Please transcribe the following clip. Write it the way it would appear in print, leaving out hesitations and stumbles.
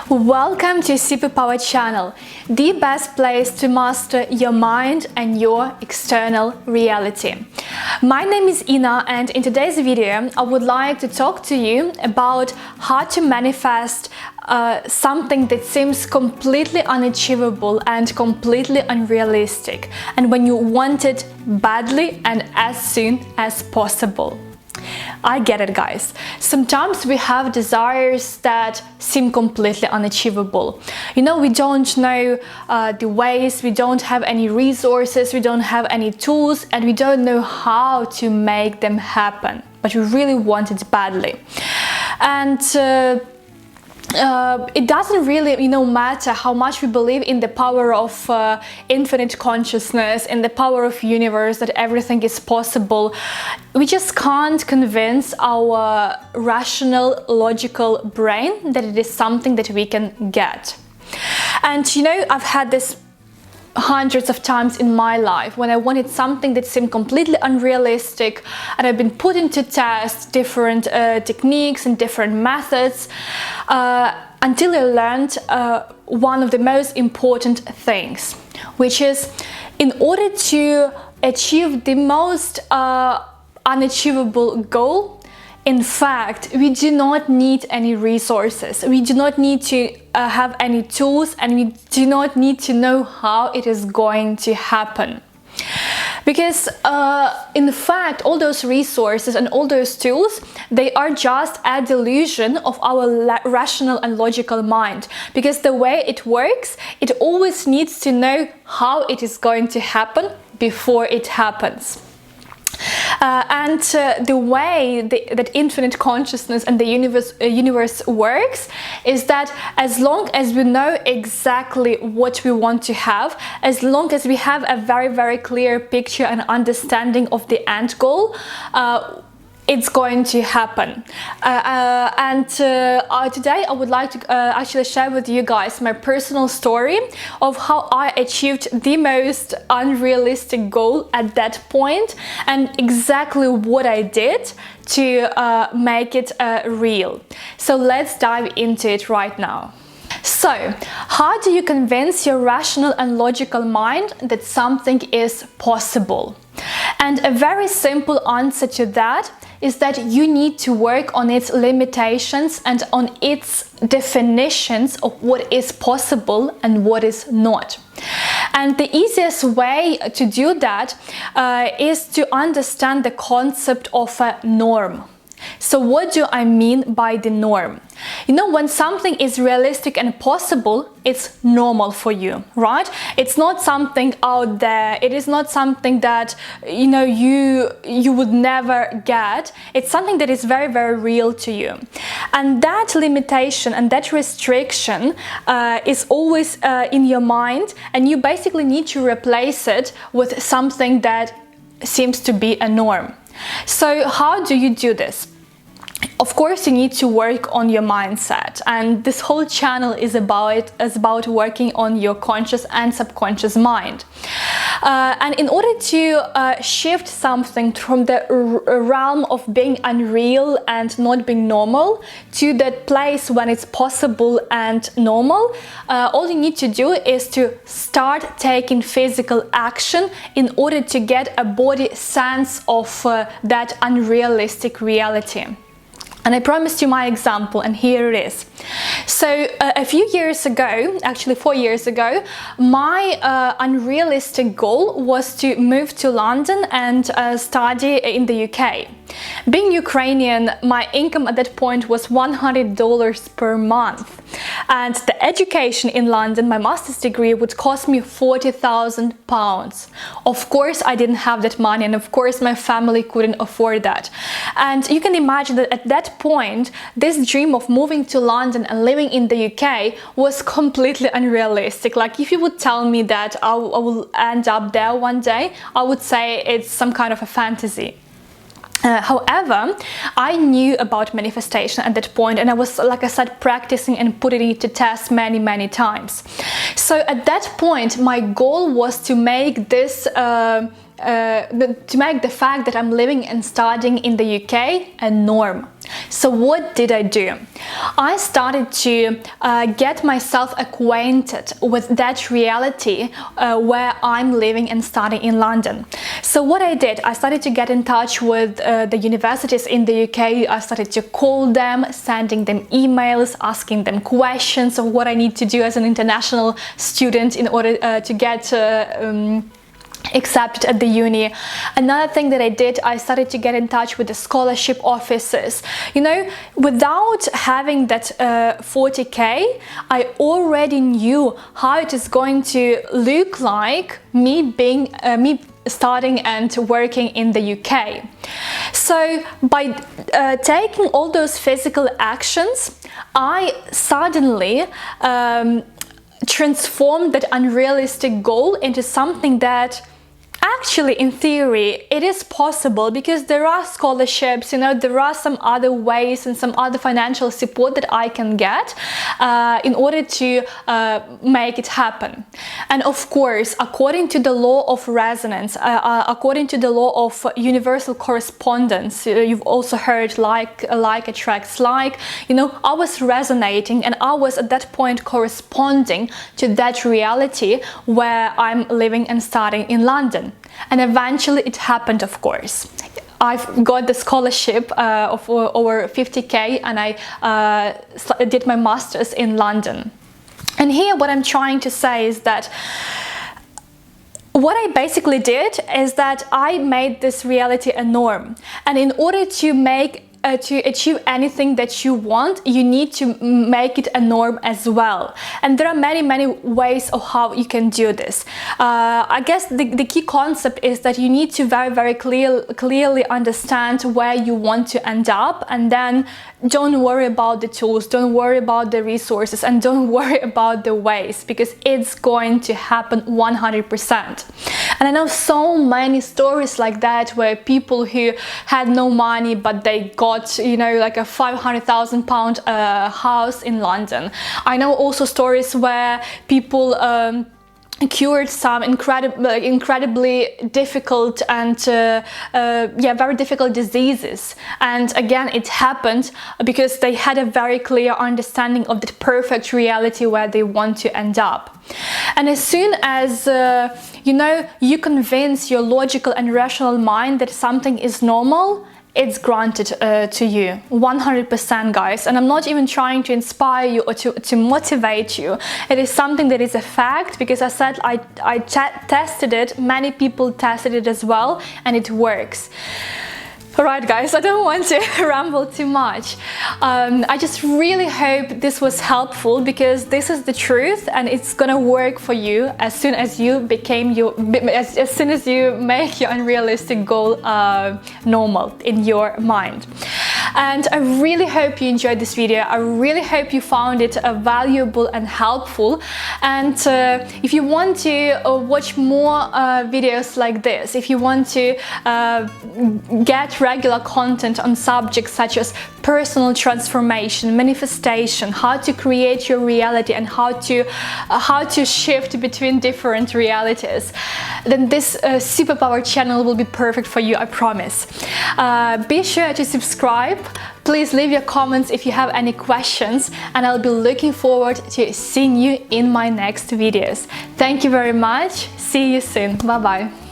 Welcome to SuperPower channel, the best place to master your mind and your external reality. My name is Ina, and in today's video I would like to talk to you about how to manifest something that seems completely unachievable and completely unrealistic, and when you want it badly and as soon as possible. I get it, guys. Sometimes we have desires that seem completely unachievable. We don't know the ways, we don't have any resources, we don't have any tools, and we don't know how to make them happen. But we really want it badly. And it doesn't really, matter how much we believe in the power of infinite consciousness, in the power of universe, that everything is possible. We just can't convince our rational, logical brain that it is something that we can get. And I've had this hundreds of times in my life when I wanted something that seemed completely unrealistic, and I've been put into test different techniques and different methods until I learned one of the most important things, which is, in order to achieve the most unachievable goal, in fact, we do not need any resources, we do not need to have any tools, and we do not need to know how it is going to happen. Because in fact, all those resources and all those tools, they are just a delusion of our rational and logical mind. Because the way it works, it always needs to know how it is going to happen before it happens. The way that infinite consciousness and the universe works is that as long as we know exactly what we want to have, as long as we have a very, very clear picture and understanding of the end goal, it's going to happen. Today I would like to actually share with you guys my personal story of how I achieved the most unrealistic goal at that point, and exactly what I did to make it real. So let's dive into it right now. So, how do you convince your rational and logical mind that something is possible? And a very simple answer to that is that you need to work on its limitations and on its definitions of what is possible and what is not. And the easiest way to do that is to understand the concept of a norm. So what do I mean by the norm? When something is realistic and possible, it's normal for you, right? It's not something out there. It is not something that you would never get. It's something that is very, very real to you. And that limitation and that restriction is always in your mind, and you basically need to replace it with something that seems to be a norm. So how do you do this? Of course, you need to work on your mindset, and this whole channel is about working on your conscious and subconscious mind. And in order to shift something from the realm of being unreal and not being normal to that place when it's possible and normal, all you need to do is to start taking physical action in order to get a body sense of that unrealistic reality. And I promised you my example, and here it is. So a few years ago, actually 4 years ago, my unrealistic goal was to move to London and study in the UK. Being Ukrainian, my income at that point was $100 per month. And the education in London, my master's degree, would cost me £40,000. Of course, I didn't have that money, and of course, my family couldn't afford that. And you can imagine that at that point, this dream of moving to London and living in the UK was completely unrealistic. Like, if you would tell me that I will end up there one day, I would say it's some kind of a fantasy. However, I knew about manifestation at that point, and I was, like I said, practicing and putting it to test many, many times. So at that point, my goal was to make this to make the fact that I'm living and studying in the UK a norm. So what did I do? I started to get myself acquainted with that reality where I'm living and studying in London. So what I did, I started to get in touch with the universities in the UK. I started to call them, sending them emails, asking them questions of what I need to do as an international student in order to get accepted at the uni. Another thing that I did, I started to get in touch with the scholarship offices. You know, without having that 40k, I already knew how it is going to look like me starting and working in the UK. So by taking all those physical actions, I suddenly transformed that unrealistic goal into something that actually, in theory, it is possible, because there are scholarships, you know, there are some other ways and some other financial support that I can get in order to make it happen. And of course, according to the law of resonance, according to the law of universal correspondence, you've also heard like attracts like, you know, I was resonating and I was at that point corresponding to that reality where I'm living and studying in London. And eventually it happened, of course. I've got the scholarship of over 50k, and I did my master's in London. And here what I'm trying to say is that what I basically did is that I made this reality a norm. And in order to achieve anything that you want, you need to make it a norm as well. And there are many ways of how you can do this. I guess the key concept is that you need to very clearly understand where you want to end up, and then don't worry about the tools, don't worry about the resources, and don't worry about the ways, because it's going to happen 100%. And I know so many stories like that, where people who had no money but they got, you know, like a £500,000 house in London. I know also stories where people cured some incredibly difficult and very difficult diseases, and again it happened because they had a very clear understanding of the perfect reality where they want to end up. And as soon as you know, you convince your logical and rational mind that something is normal, it's granted to you 100%, guys. And I'm not even trying to inspire you or to motivate you. It is something that is a fact, because I said I tested it, many people tested it as well, and it works. Alright guys, I don't want to ramble too much. I just really hope this was helpful, because this is the truth and it's gonna work for you as soon as you as soon as you make your unrealistic goal normal in your mind. And I really hope you enjoyed this video. I really hope you found it valuable and helpful. And if you want to watch more videos like this, if you want to get regular content on subjects such as personal transformation, manifestation, how to create your reality, and how to shift between different realities, then this Superpower channel will be perfect for you, I promise. Be sure to subscribe. Please leave your comments if you have any questions, and I'll be looking forward to seeing you in my next videos. Thank you very much. See you soon. Bye bye.